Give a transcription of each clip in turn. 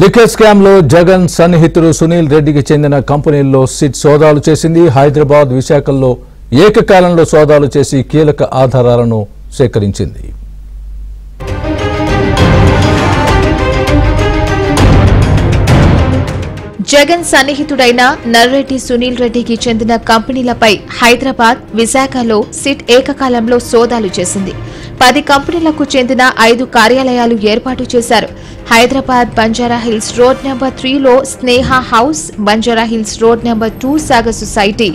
Liquor scam లో జగన్ సన్నిహితుడు సునీల్ రెడ్డికి చెందిన కంపెనీల్లో సిట్ సోదాలు చేసింది. హైదరాబాద్, విశాఖల్లో ఏకకాలంలో సోదాలు చేసి కీలక ఆధారాలను సేకరించింది. జగన్ సన్నిహితుడైన నర్రెడ్డి సునీల్ రెడ్డికి చెందిన కంపెనీలపై హైదరాబాద్, విశాఖలో సిట్ ఏకకాలంలో సోదాలు చేసింది. 10 కంపెనీలకు చెందిన 5 కార్యాలయాలు ఏర్పాటు చేశారు. హైదరాబాద్ బంజారాహిల్స్ రోడ్ నెంబర్ 3లో Sneha house, Banjara Hills road number 2 Sagar society,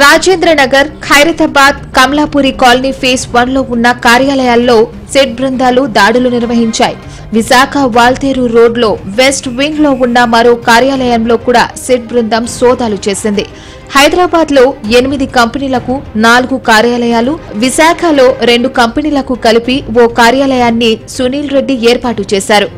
Rajendranagar, Khairatabad, Kamalapuri colony phase 1లో ఉన్న కార్యాలయాల్లో సిట్ బృందాలు దాడులు నిర్వహించాయి. విశాఖ వాల్తేరు రోడ్లో వెస్ట్ వింగ్ లో ఉన్న మరో కార్యాలయంలో కూడా సిట్ బృందం సోదాలు చేసింది. హైదరాబాద్ లో 8 కంపెనీలకు 4 కార్యాలయాలు, విశాఖలో 2 కంపెనీలకు కలిపి ఓ కార్యాలయాన్ని సునీల్ రెడ్డి ఏర్పాటు చేశారు.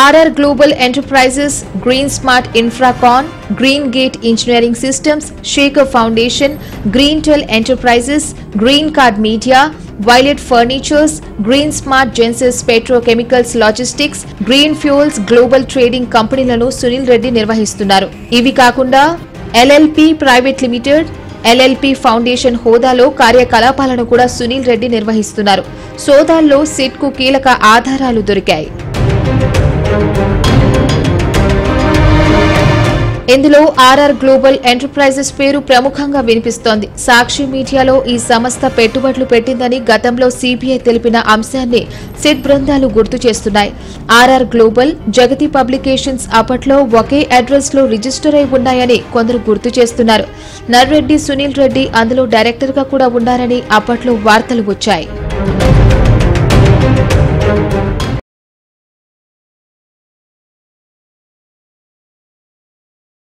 RR global enterprises, green smart infracon, green gate engineering systems, Shekhar foundation, green tel enterprises, green card media, violet furnitures, green smart జెన్సెస్ petrochemicals logistics, green fuels global trading కంపెనీలను సునీల్ రెడ్డి నిర్వహిస్తున్నారు. ఇవి కాకుండా LLP private limited, LLP foundation హోదాలో కార్యకలాపాలను కూడా సునీల్ రెడ్డి నిర్వహిస్తున్నారు. సోదాల్లో SIT కు కీలక ఆధారాలు దొరికాయి. ఇందులో ఆర్ఆర్ గ్లోబల్ ఎంటర్ప్రైజెస్ పేరు ప్రముఖంగా వినిపిస్తోంది. సాక్షి మీడియాలో ఈ సంస్థ పెట్టుబడులు పెట్టిందని గతంలో సిబిఐ తెలిపిన అంశాన్ని సిట్ బృందాలు గుర్తు చేస్తున్నాయి. ఆర్ఆర్ గ్లోబల్, జగతి పబ్లికేషన్స్ అప్పట్లో ఒకే అడ్రస్ లో రిజిస్టర్ అయి ఉన్నాయని కొందరు గుర్తు చేస్తున్నారు. నర్రెడ్డి సునీల్ రెడ్డి అందులో డైరెక్టర్ గా కూడా ఉన్నారని అప్పట్లో వార్తలు వచ్చాయి.